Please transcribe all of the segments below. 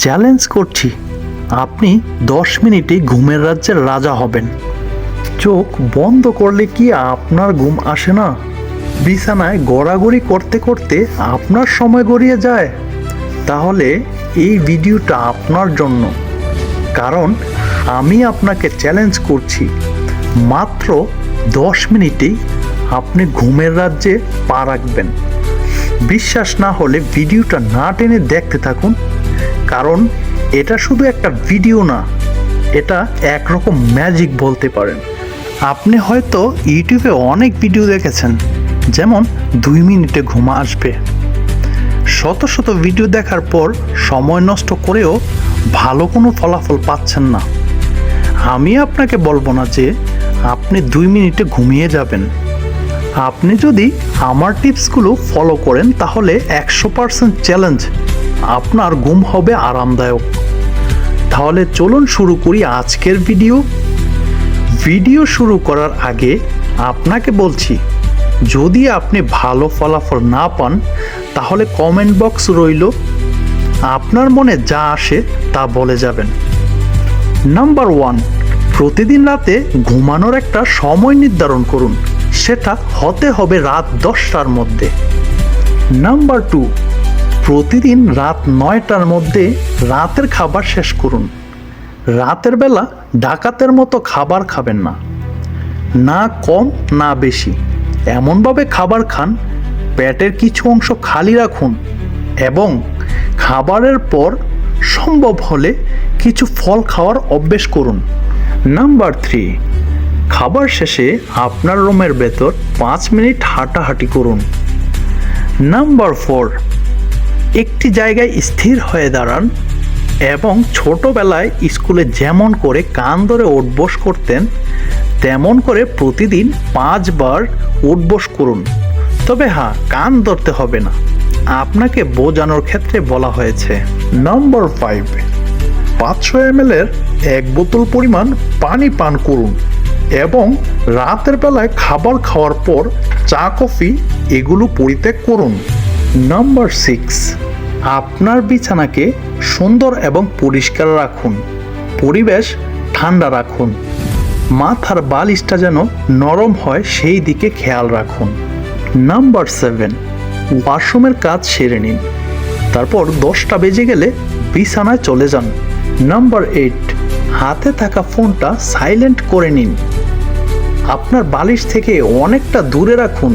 Challenge করছি, আপনি 10 মিনিটেই ঘুমের রাজ্যের রাজা হবেন। চোখ বন্ধ করলে কি আপনার ঘুম আসে না? বিছানায় গড়াগড়ি করতে করতে আপনার সময় গড়িয়ে যায়? তাহলে এই ভিডিওটা আপনার জন্য। কারণ আমি আপনাকে চ্যালেঞ্জ করছি, মাত্র 10 মিনিটেই আপনি ঘুমের রাজ্যে পা রাখবেন। বিশ্বাস না হলে ভিডিওটা না টেনে দেখতে থাকুন, কারণ এটা শুধু একটা ভিডিও না, এটা একরকম ম্যাজিক বলতে পারেন। আপনি হয়তো ইউটিউবে অনেক ভিডিও দেখেছেন, যেমন 2 মিনিটে ঘুম আসবে। শত শত ভিডিও দেখার পর সময় নষ্ট করেও ভালো কোনো ফলাফল পাচ্ছেন না। আমি আপনাকে বলবো না যে আপনি 2 মিনিটে ঘুমিয়ে যাবেন। আপনি যদি আমার টিপসগুলো ফলো করেন তাহলে 100% চ্যালেঞ্জ আপনার ঘুম হবে আরামদায়ক। তাহলে চলুন শুরু করি আজকের ভিডিও শুরু করার আগে আপনাকে বলছি, যদি আপনি ভালো ফলাফল না পান তাহলে কমেন্ট বক্স রইল, আপনার মনে যা আসে তা বলে যাবেন। নাম্বার 1, প্রতিদিন রাতে ঘুমানোর একটা সময় নির্ধারণ করুন, সেটা হতে হবে রাত 10টার মধ্যে। নাম্বার 2, প্রতিদিন রাত 9টার মধ্যে রাতের খাবার শেষ করুন। রাতের বেলা ডাকাতের মতো খাবার খাবেন না, না কম না বেশি। এমনভাবে খাবার খান, পেটের কিছু অংশ খালি রাখুন এবং খাবারের পর সম্ভব হলে কিছু ফল খাওয়ার অভ্যেস করুন। নাম্বার 3, খাবার শেষে আপনার রুমের ভেতর 5 মিনিট হাঁটাহাঁটি করুন। নাম্বার 4, একটি জায়গায় স্থির হয়ে দাঁড়ান এবং ছোটবেলায় স্কুলে যেমন করে কান ধরে উঠবোস করতেন তেমন করে প্রতিদিন 5 বার উঠবোস করুন। তবে হ্যাঁ, কান ধরতে হবে না, আপনাকে বোঝানোর ক্ষেত্রে বলা হয়েছে। নাম্বার 5, 500 ml এর 1 বোতল পরিমাণ পানি পান করুন এবং রাতের বেলায় খাবার খাওয়ার পর চা কফি এগুলো পরিত্যাগ করুন। নাম্বার 6, আপনার বিছানাকে সুন্দর এবং পরিষ্কার রাখুন, পরিবেশ ঠান্ডা রাখুন, মাথার বালিশটা যেন নরম হয় সেই দিকে খেয়াল রাখুন। নাম্বার 7, ওয়াশরুমের কাজ সেরে নিন, তারপর 10টা বেজে গেলে বিছানায় চলে যান। নাম্বার 8, হাতে থাকা ফোনটা সাইলেন্ট করে নিন, আপনার বালিশ থেকে অনেকটা দূরে রাখুন।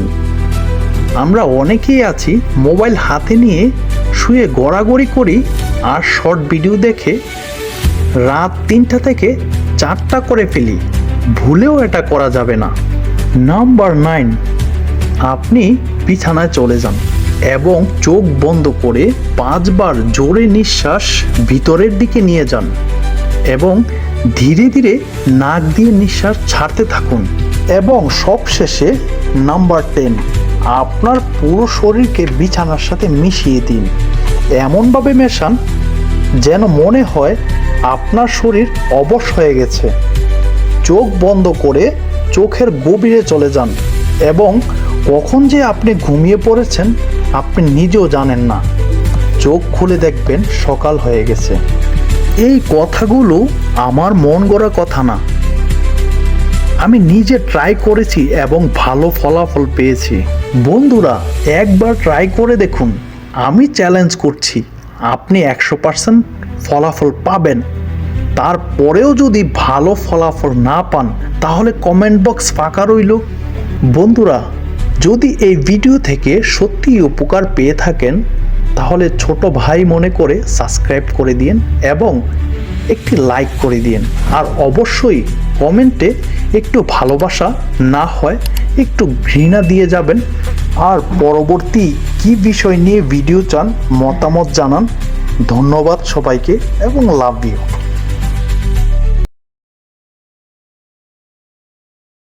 আমরা অনেকেই আছি মোবাইল হাতে নিয়ে শুয়ে গড়াগড়ি করি আর শর্ট ভিডিও দেখে রাত 3টা থেকে 4টা করে ফেলি। ভুলেও এটা করা যাবে না। নাম্বার 9, আপনি বিছানায় চলে যান এবং চোখ বন্ধ করে 5 বার জোরে নিঃশ্বাস ভিতরের দিকে নিয়ে যান এবং ধীরে ধীরে নাক দিয়ে নিঃশ্বাস ছাড়তে থাকুন। এবং সবশেষে নাম্বার 10, আপনার পুরো শরীরকে বিছানার সাথে মিশিয়ে দিন, এমনভাবে মেশান যেন মনে হয় আপনার শরীর অবশ হয়ে গেছে। চোখ বন্ধ করে চোখের গভীরে চলে যান এবং কখন যে আপনি ঘুমিয়ে পড়েছেন আপনি নিজেও জানেন না। চোখ খুলে দেখবেন সকাল হয়ে গেছে। এই কথাগুলো আমার মন গড়া কথা না, আমি নিজে ট্রাই করেছি এবং ভালো ফলাফল পেয়েছি। বন্ধুরা, একবার ট্রাই করে দেখুন। আমি চ্যালেঞ্জ করছি, আপনি 100% ফলাফল পাবেন। তারপরেও যদি ভালো ফলাফল না পান তাহলে কমেন্ট বক্স ফাঁকা রইল। বন্ধুরা, যদি এই ভিডিও থেকে সত্যিই উপকার পেয়ে থাকেন তাহলে ছোট ভাই মনে করে সাবস্ক্রাইব করে দিন এবং একটি লাইক করে দিন। আর অবশ্যই কমেন্টে একটু ভালোবাসা না হয় একটু ঘৃণা দিয়ে যাবেন। আর পরবর্তী কী বিষয় নিয়ে ভিডিও চান মতামত জানান। ধন্যবাদ সবাইকে এবং লাভ ইউ।